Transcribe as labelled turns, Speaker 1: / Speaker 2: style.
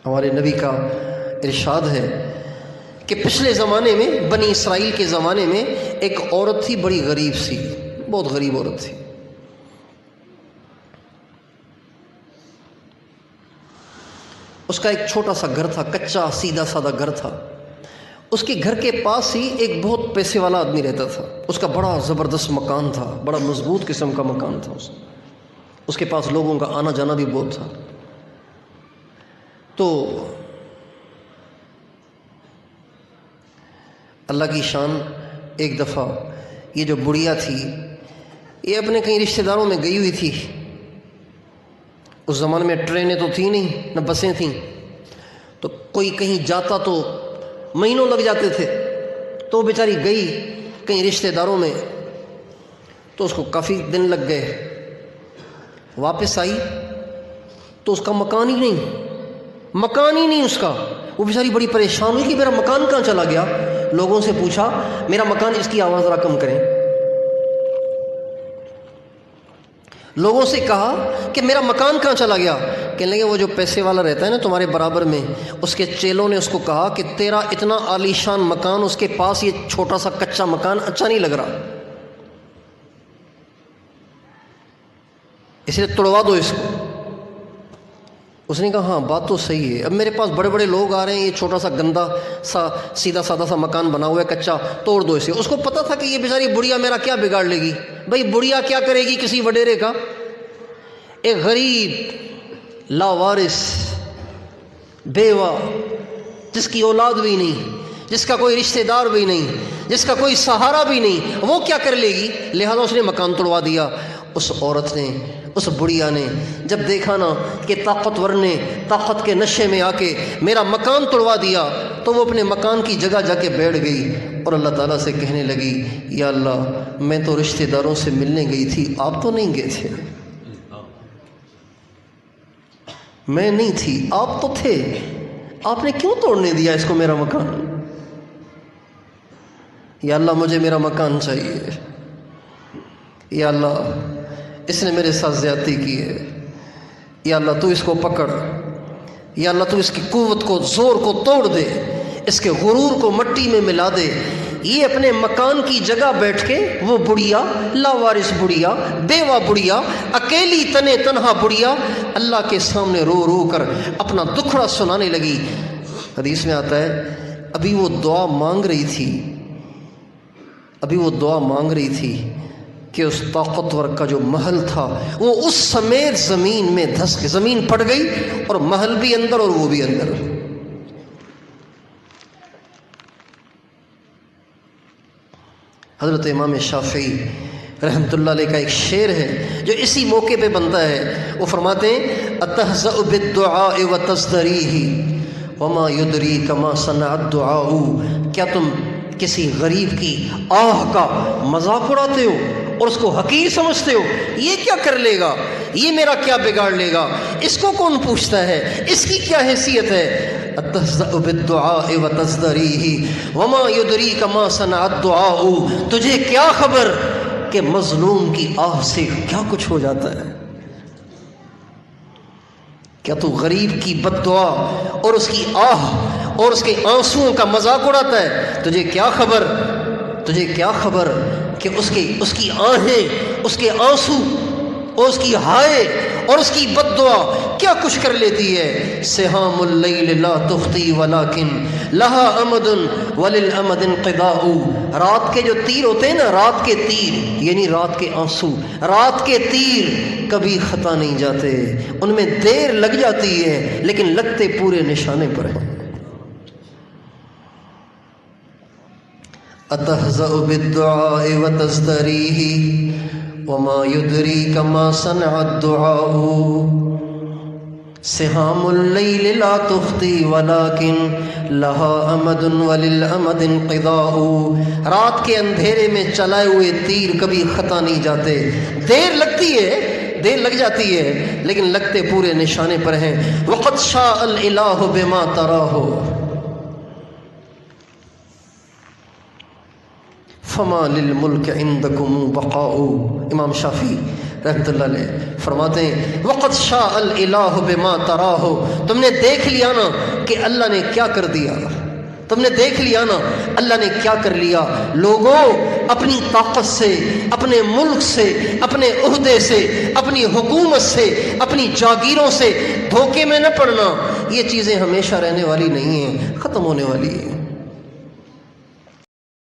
Speaker 1: ہمارے نبی کا ارشاد ہے کہ پچھلے زمانے میں بنی اسرائیل کے زمانے میں ایک عورت تھی، بڑی غریب سی، بہت غریب عورت تھی۔ اس کا ایک چھوٹا سا گھر تھا، کچا سیدھا سادہ گھر تھا۔ اس کے گھر کے پاس ہی ایک بہت پیسے والا آدمی رہتا تھا۔ اس کا بڑا زبردست مکان تھا، بڑا مضبوط قسم کا مکان تھا۔ اس کے پاس لوگوں کا آنا جانا بھی بہت تھا۔ تو اللہ کی شان، ایک دفعہ یہ جو بڑھیا تھی یہ اپنے کئی رشتہ داروں میں گئی ہوئی تھی۔ اس زمانے میں ٹرینیں تو تھیں نہیں، نہ بسیں تھیں، تو کوئی کہیں جاتا تو مہینوں لگ جاتے تھے۔ تو وہ بیچاری گئی کئی رشتہ داروں میں، تو اس کو کافی دن لگ گئے۔ واپس آئی تو اس کا مکان ہی نہیں اس کا۔ وہ بیچاری بڑی پریشان ہوئی کہ میرا مکان کہاں چلا گیا۔ لوگوں سے پوچھا میرا مکان، اس کی آواز ذرا کم کریں۔ لوگوں سے کہا کہ میرا مکان کہاں چلا گیا۔ کہنے لگے وہ جو پیسے والا رہتا ہے نا تمہارے برابر میں، اس کے چیلوں نے اس کو کہا کہ تیرا اتنا عالی شان مکان، اس کے پاس یہ چھوٹا سا کچا مکان اچھا نہیں لگ رہا، اس لیے توڑوا دو اس کو۔ اس نے کہا ہاں بات تو صحیح ہے، اب میرے پاس بڑے بڑے لوگ آ رہے ہیں، یہ چھوٹا سا گندا سا سیدھا سادہ سا مکان بنا ہوا ہے کچا، توڑ دو اسے۔ اس کو پتا تھا کہ یہ بیچاری بڑھیا میرا کیا بگاڑ لے گی، بھائی بڑھیا کیا کرے گی کسی وڈیرے کا۔ ایک غریب لاوارث بیوہ جس کی اولاد بھی نہیں، جس کا کوئی رشتہ دار بھی نہیں، جس کا کوئی سہارا بھی نہیں، وہ کیا کر لے گی؟ لہذا اس نے مکان توڑوا دیا۔ اس عورت نے، اس بڑھیا نے جب دیکھا نا کہ طاقتور نے طاقت کے نشے میں آ کے میرا مکان توڑوا دیا، تو وہ اپنے مکان کی جگہ جا کے بیٹھ گئی اور اللہ تعالیٰ سے کہنے لگی یا اللہ میں تو رشتہ داروں سے ملنے گئی تھی، آپ تو نہیں گئے تھے، میں نہیں تھی، آپ تو تھے، آپ نے کیوں توڑنے دیا اس کو میرا مکان؟ یا اللہ مجھے میرا مکان چاہیے، یا اللہ اس نے میرے ساتھ زیادتی کی ہے، یا اللہ تو اس کو پکڑ، یا اللہ تو اس کی قوت کو، زور کو توڑ دے، اس کے غرور کو مٹی میں ملا دے۔ یہ اپنے مکان کی جگہ بیٹھ کے وہ بڑھیا، لاوارث بڑھیا، بیوہ بڑھیا، اکیلی تنے تنہا بڑھیا اللہ کے سامنے رو رو کر اپنا دکھڑا سنانے لگی۔ حدیث میں آتا ہے ابھی وہ دعا مانگ رہی تھی کہ اس طاقتور کا جو محل تھا وہ اس سمیت زمین میں دھس کے زمین پھٹ گئی، اور محل بھی اندر اور وہ بھی اندر۔ حضرت امام شافعی رحمۃ اللہ علیہ کا ایک شعر ہے جو اسی موقع پہ بنتا ہے۔ وہ فرماتے ہیں اتہزأ بالدعاء وتزدریہ وما یدریک ما صنع الدعاء، کیا تم کسی غریب کی آہ کا مذاق اڑاتے ہو اور اس کو حقیر سمجھتے ہو؟ یہ کیا کر لے گا، یہ میرا کیا بگاڑ لے گا، اس کو کون پوچھتا ہے، اس کی کیا حیثیت ہے؟ اتہزأ بالدعاء وتزدریہ وما یدریک ما صنع الدعاء، تجھے کیا خبر کہ مظلوم کی آہ سے کیا کچھ ہو جاتا ہے؟ کیا تو غریب کی بد دعا اور اس کی آہ اور اس کے آنسوؤں کا مذاق اڑاتا ہے؟ تجھے کیا خبر کہ اس کی آہیں، اس کے آنسو اور اس کی ہائے اور اس کی بد دعا کیا کچھ کر لیتی ہے؟ سہام اللیل لا تخطی ولکن لہا امد وللامد انقضاء، رات کے جو تیر ہوتے ہیں نا، رات کے تیر یعنی رات کے آنسو، رات کے تیر کبھی خطا نہیں جاتے، ان میں دیر لگ جاتی ہے لیکن لگتے پورے نشانے پر ہیں۔ اتہزأ بالدعاء وتزدریہ وما یدریک ما صنع الدعاء سہام اللیل لا تخطی ولکن لہا امد وللامد انقضاء، رات کے اندھیرے میں چلائے ہوئے تیر کبھی خطا نہیں جاتے، دیر لگ جاتی ہے لیکن لگتے پورے نشانے پر ہیں۔ وقد شاء الالہ بما تراہ فما للملک عندکم بقاء، امام شافعی رحمۃ اللہ علیہ فرماتے ہیں وقت شاء الالہ بما تراہ، تم نے دیکھ لیا نا کہ اللہ نے کیا کر دیا، تم نے دیکھ لیا نا اللہ نے کیا کر لیا۔ لوگوں اپنی طاقت سے، اپنے ملک سے، اپنے عہدے سے، اپنی حکومت سے، اپنی جاگیروں سے دھوکے میں نہ پڑنا، یہ چیزیں ہمیشہ رہنے والی نہیں ہیں، ختم ہونے والی ہیں۔